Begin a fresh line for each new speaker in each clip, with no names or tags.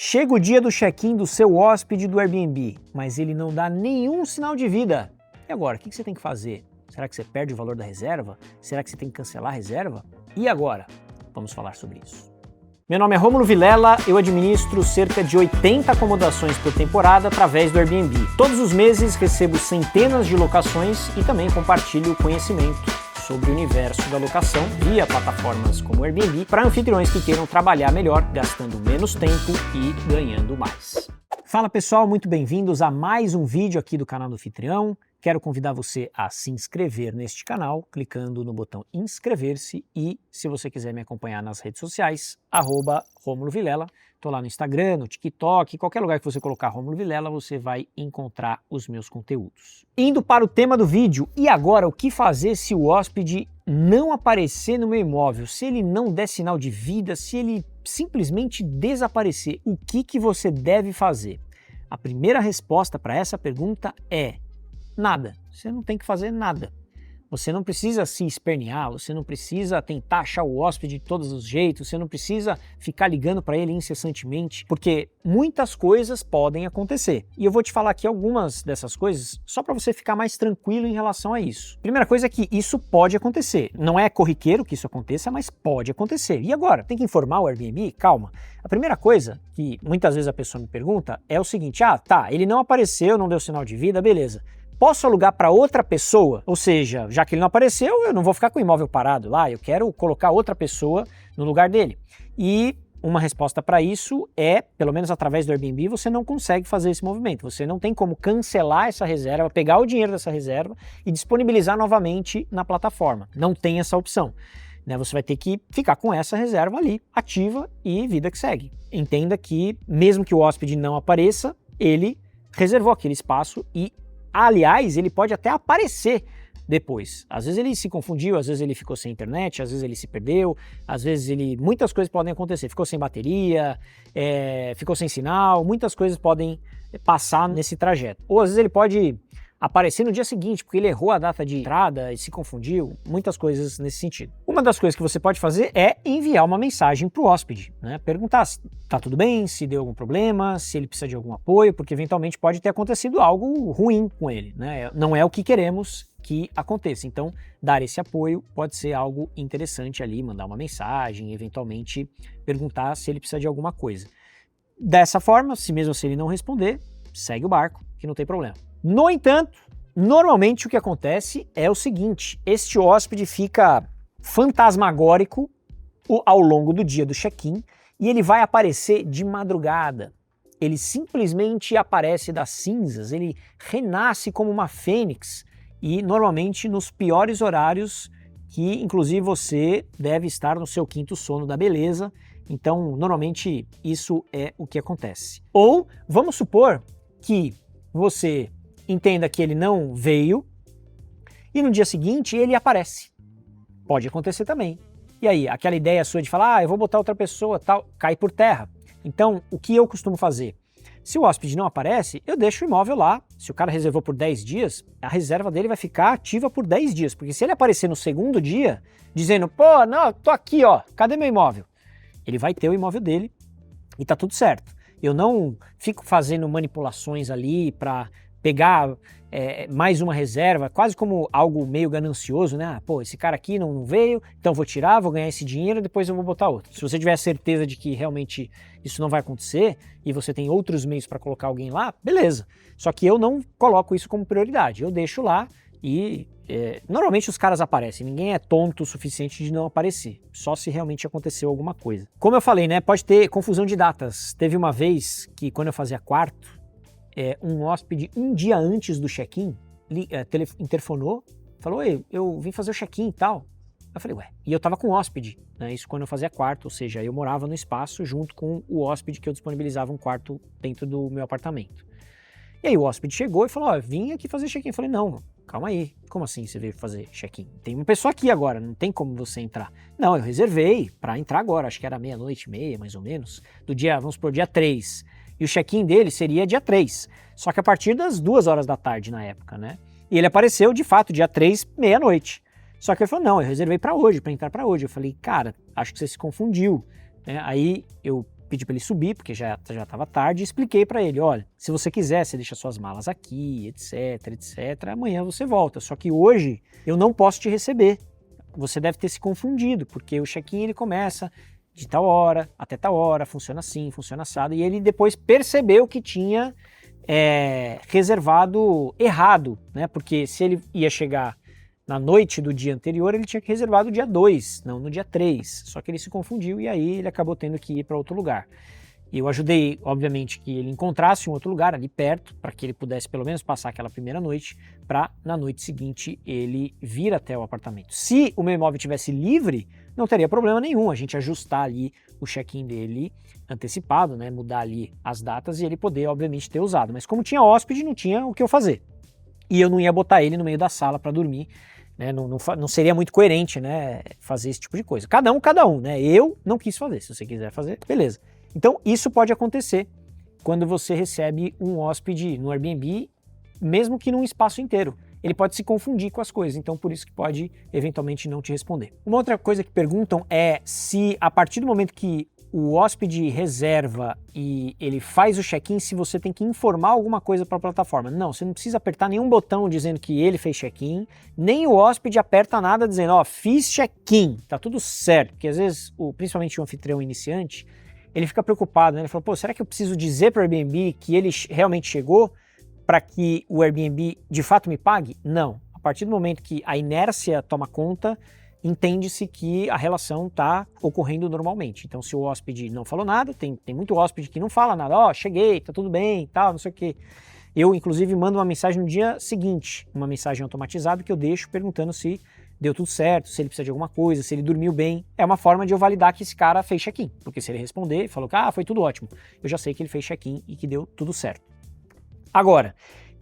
Chega o dia do check-in do seu hóspede do Airbnb, mas ele não dá nenhum sinal de vida. E agora, o que você tem que fazer? Será que você perde o valor da reserva? Será que você tem que cancelar a reserva? E agora? Vamos falar sobre isso. Meu nome é Rômulo Vilela, eu administro cerca de 80 acomodações por temporada através do Airbnb. Todos os meses recebo centenas de locações e também compartilho conhecimento sobre o universo da locação via plataformas como o Airbnb para anfitriões que queiram trabalhar melhor, gastando menos tempo e ganhando mais. Fala pessoal, muito bem-vindos a mais um vídeo aqui do canal do Anfitrião. Quero convidar você a se inscrever neste canal, clicando no botão inscrever-se e, se você quiser me acompanhar nas redes sociais, @Rômulo Vilela. Estou lá no Instagram, no TikTok, qualquer lugar que você colocar Rômulo Vilela, você vai encontrar os meus conteúdos. Indo para o tema do vídeo, e agora o que fazer se o hóspede não aparecer no meu imóvel? Se ele não der sinal de vida, se ele simplesmente desaparecer, o que você deve fazer? A primeira resposta para essa pergunta é nada. Você não tem que fazer nada. Você não precisa se espernear, você não precisa tentar achar o hóspede de todos os jeitos, você não precisa ficar ligando para ele incessantemente, porque muitas coisas podem acontecer. E eu vou te falar aqui algumas dessas coisas só para você ficar mais tranquilo em relação a isso. Primeira coisa é que isso pode acontecer. Não é corriqueiro que isso aconteça, mas pode acontecer. E agora? Tem que informar o Airbnb? Calma. A primeira coisa que muitas vezes a pessoa me pergunta é o seguinte: ele não apareceu, não deu sinal de vida, beleza. Posso alugar para outra pessoa? Ou seja, já que ele não apareceu, eu não vou ficar com o imóvel parado lá, eu quero colocar outra pessoa no lugar dele. E uma resposta para isso é, pelo menos através do Airbnb, você não consegue fazer esse movimento. Você não tem como cancelar essa reserva, pegar o dinheiro dessa reserva e disponibilizar novamente na plataforma. Não tem essa opção. Você vai ter que ficar com essa reserva ali, ativa, e vida que segue. Entenda que, mesmo que o hóspede não apareça, ele reservou aquele espaço e, aliás, ele pode até aparecer depois. Às vezes ele se confundiu, às vezes ele ficou sem internet, às vezes ele se perdeu, às vezes muitas coisas podem acontecer. Ficou sem bateria, ficou sem sinal, muitas coisas podem passar nesse trajeto. Ou às vezes ele pode aparecer no dia seguinte, porque ele errou a data de entrada e se confundiu, muitas coisas nesse sentido. Uma das coisas que você pode fazer é enviar uma mensagem para o hóspede, perguntar se está tudo bem, se deu algum problema, se ele precisa de algum apoio, porque eventualmente pode ter acontecido algo ruim com ele, Não é o que queremos que aconteça, então dar esse apoio pode ser algo interessante ali, mandar uma mensagem, eventualmente perguntar se ele precisa de alguma coisa. Dessa forma, mesmo se ele não responder, segue o barco, que não tem problema. No entanto, normalmente o que acontece é o seguinte: este hóspede fica fantasmagórico ao longo do dia do check-in e ele vai aparecer de madrugada. Ele simplesmente aparece das cinzas, ele renasce como uma fênix e normalmente nos piores horários que inclusive você deve estar no seu quinto sono da beleza. Então, normalmente isso é o que acontece. Ou vamos supor que você entenda que ele não veio e no dia seguinte ele aparece. Pode acontecer também. E aí, aquela ideia sua de falar, eu vou botar outra pessoa, tal, cai por terra. Então, o que eu costumo fazer? Se o hóspede não aparece, eu deixo o imóvel lá. Se o cara reservou por 10 dias, a reserva dele vai ficar ativa por 10 dias. Porque se ele aparecer no segundo dia, dizendo, não, tô aqui, cadê meu imóvel? Ele vai ter o imóvel dele e tá tudo certo. Eu não fico fazendo manipulações ali para pegar mais uma reserva, quase como algo meio ganancioso, esse cara aqui não veio, então vou tirar, vou ganhar esse dinheiro, depois eu vou botar outro. Se você tiver certeza de que realmente isso não vai acontecer e você tem outros meios para colocar alguém lá, beleza. Só que eu não coloco isso como prioridade, eu deixo lá e normalmente os caras aparecem, ninguém é tonto o suficiente de não aparecer, só se realmente aconteceu alguma coisa. Como eu falei, pode ter confusão de datas. Teve uma vez que quando eu fazia quarto, um hóspede um dia antes do check-in interfonou, falou, oi, eu vim fazer o check-in e tal. Eu falei, e eu tava com o hóspede, isso quando eu fazia quarto, ou seja, eu morava no espaço junto com o hóspede que eu disponibilizava um quarto dentro do meu apartamento. E aí o hóspede chegou e falou, vim aqui fazer check-in. Eu falei, não, calma aí, como assim você veio fazer check-in? Tem uma pessoa aqui agora, não tem como você entrar. Não, eu reservei para entrar agora, acho que era 00:30, mais ou menos, do dia, vamos supor, dia 3. E o check-in dele seria dia 3, só que a partir das 2 horas da tarde na época, E ele apareceu, de fato, dia 3, meia-noite. Só que ele falou, não, eu reservei para hoje, para entrar para hoje. Eu falei, cara, acho que você se confundiu. Aí eu pedi para ele subir, porque já estava tarde, e expliquei para ele, olha, se você quiser, você deixa suas malas aqui, etc, etc, amanhã você volta, só que hoje eu não posso te receber. Você deve ter se confundido, porque o check-in ele começa de tal hora até tal hora, funciona assim, funciona assado, e ele depois percebeu que tinha reservado errado, né? Porque se ele ia chegar na noite do dia anterior, ele tinha que reservar no dia 2, não no dia 3, só que ele se confundiu e aí ele acabou tendo que ir para outro lugar. Eu ajudei, obviamente, que ele encontrasse um outro lugar ali perto, para que ele pudesse pelo menos passar aquela primeira noite, para na noite seguinte ele vir até o apartamento. Se o meu imóvel estivesse livre, não teria problema nenhum a gente ajustar ali o check-in dele antecipado, né, mudar ali as datas e ele poder, obviamente, ter usado. Mas como tinha hóspede, não tinha o que eu fazer. E eu não ia botar ele no meio da sala para dormir, né, não seria muito coerente, né, fazer esse tipo de coisa. Cada um, né? Eu não quis fazer, se você quiser fazer, beleza. Então, isso pode acontecer quando você recebe um hóspede no Airbnb, mesmo que num espaço inteiro. Ele pode se confundir com as coisas, então por isso que pode eventualmente não te responder. Uma outra coisa que perguntam é se a partir do momento que o hóspede reserva e ele faz o check-in, se você tem que informar alguma coisa para a plataforma. Não, você não precisa apertar nenhum botão dizendo que ele fez check-in, nem o hóspede aperta nada dizendo, ó, fiz check-in, tá tudo certo. Porque às vezes, principalmente o anfitrião iniciante, ele fica preocupado, né? Ele fala, pô, será que eu preciso dizer para o Airbnb que ele realmente chegou para que o Airbnb de fato me pague? Não. A partir do momento que a inércia toma conta, entende-se que a relação está ocorrendo normalmente. Então, se o hóspede não falou nada, tem muito hóspede que não fala nada, ó, cheguei, tá tudo bem, tal, não sei o quê. Eu, inclusive, mando uma mensagem no dia seguinte, uma mensagem automatizada que eu deixo perguntando se deu tudo certo, se ele precisa de alguma coisa, se ele dormiu bem. É uma forma de eu validar que esse cara fez check-in, porque se ele responder e falou que foi tudo ótimo, eu já sei que ele fez check-in e que deu tudo certo. Agora,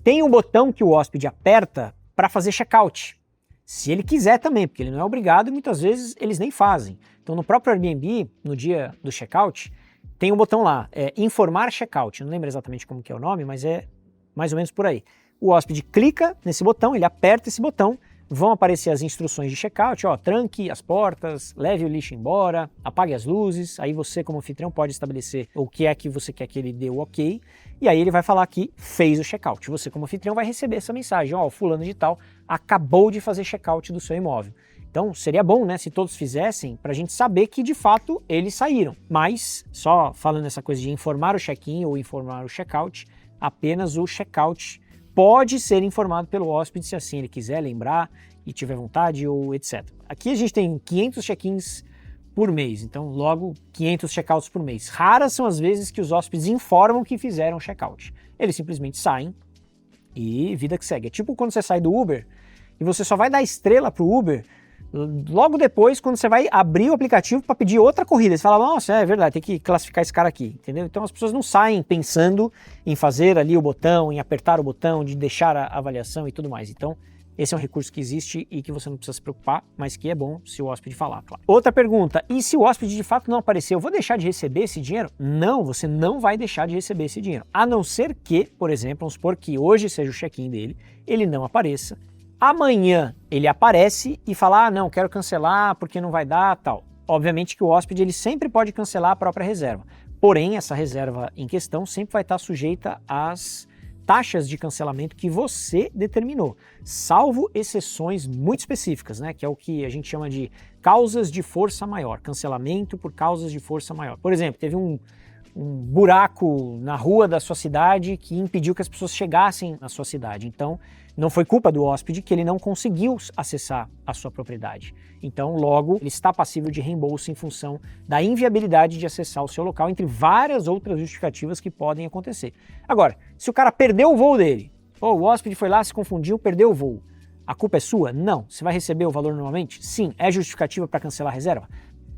tem um botão que o hóspede aperta para fazer check-out, se ele quiser também, porque ele não é obrigado e muitas vezes eles nem fazem. Então no próprio Airbnb, no dia do check-out, tem um botão lá, informar check-out, não lembro exatamente como que é o nome, mas é mais ou menos por aí. O hóspede clica nesse botão, ele aperta esse botão, vão aparecer as instruções de check-out, ó, tranque as portas, leve o lixo embora, apague as luzes, aí você como anfitrião pode estabelecer o que é que você quer que ele dê o ok, e aí ele vai falar que fez o check-out. Você como anfitrião vai receber essa mensagem, ó, o fulano de tal acabou de fazer check-out do seu imóvel. Então seria bom, né, se todos fizessem, para a gente saber que de fato eles saíram. Mas, só falando essa coisa de informar o check-in ou informar o check-out, apenas o check-out pode ser informado pelo hóspede se assim ele quiser lembrar e tiver vontade ou etc. Aqui a gente tem 500 check-ins por mês, então logo 500 check-outs por mês. Raras são as vezes que os hóspedes informam que fizeram check-out. Eles simplesmente saem e vida que segue. É tipo quando você sai do Uber e você só vai dar estrela pro Uber logo depois, quando você vai abrir o aplicativo para pedir outra corrida. Você fala, nossa, é verdade, tem que classificar esse cara aqui, entendeu? Então as pessoas não saem pensando em fazer ali o botão, em apertar o botão, de deixar a avaliação e tudo mais. Então esse é um recurso que existe e que você não precisa se preocupar, mas que é bom se o hóspede falar, claro. Outra pergunta, e se o hóspede de fato não aparecer, eu vou deixar de receber esse dinheiro? Não, você não vai deixar de receber esse dinheiro. A não ser que, por exemplo, vamos supor que hoje seja o check-in dele, ele não apareça, amanhã ele aparece e fala, não, quero cancelar porque não vai dar, tal. Obviamente que o hóspede ele sempre pode cancelar a própria reserva, porém essa reserva em questão sempre vai estar sujeita às taxas de cancelamento que você determinou, salvo exceções muito específicas, né, que é o que a gente chama de causas de força maior, cancelamento por causas de força maior. Por exemplo, teve um buraco na rua da sua cidade que impediu que as pessoas chegassem na sua cidade. Então, não foi culpa do hóspede que ele não conseguiu acessar a sua propriedade. Então, logo, ele está passível de reembolso em função da inviabilidade de acessar o seu local, entre várias outras justificativas que podem acontecer. Agora, se o cara perdeu o voo dele, ou o hóspede foi lá, se confundiu, perdeu o voo, a culpa é sua? Não. Você vai receber o valor normalmente? Sim. É justificativa para cancelar a reserva?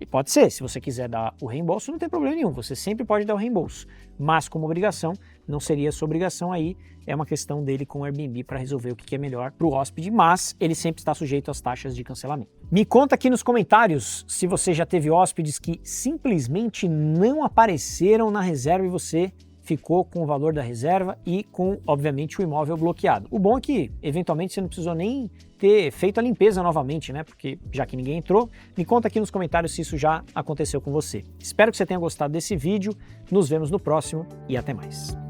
E pode ser, se você quiser dar o reembolso, não tem problema nenhum, você sempre pode dar o reembolso. Mas como obrigação, não seria sua obrigação, aí é uma questão dele com o Airbnb para resolver o que é melhor para o hóspede, mas ele sempre está sujeito às taxas de cancelamento. Me conta aqui nos comentários se você já teve hóspedes que simplesmente não apareceram na reserva e você ficou com o valor da reserva e com, obviamente, o imóvel bloqueado. O bom é que, eventualmente, você não precisou nem ter feito a limpeza novamente, né? Porque já que ninguém entrou, me conta aqui nos comentários se isso já aconteceu com você. Espero que você tenha gostado desse vídeo, nos vemos no próximo e até mais.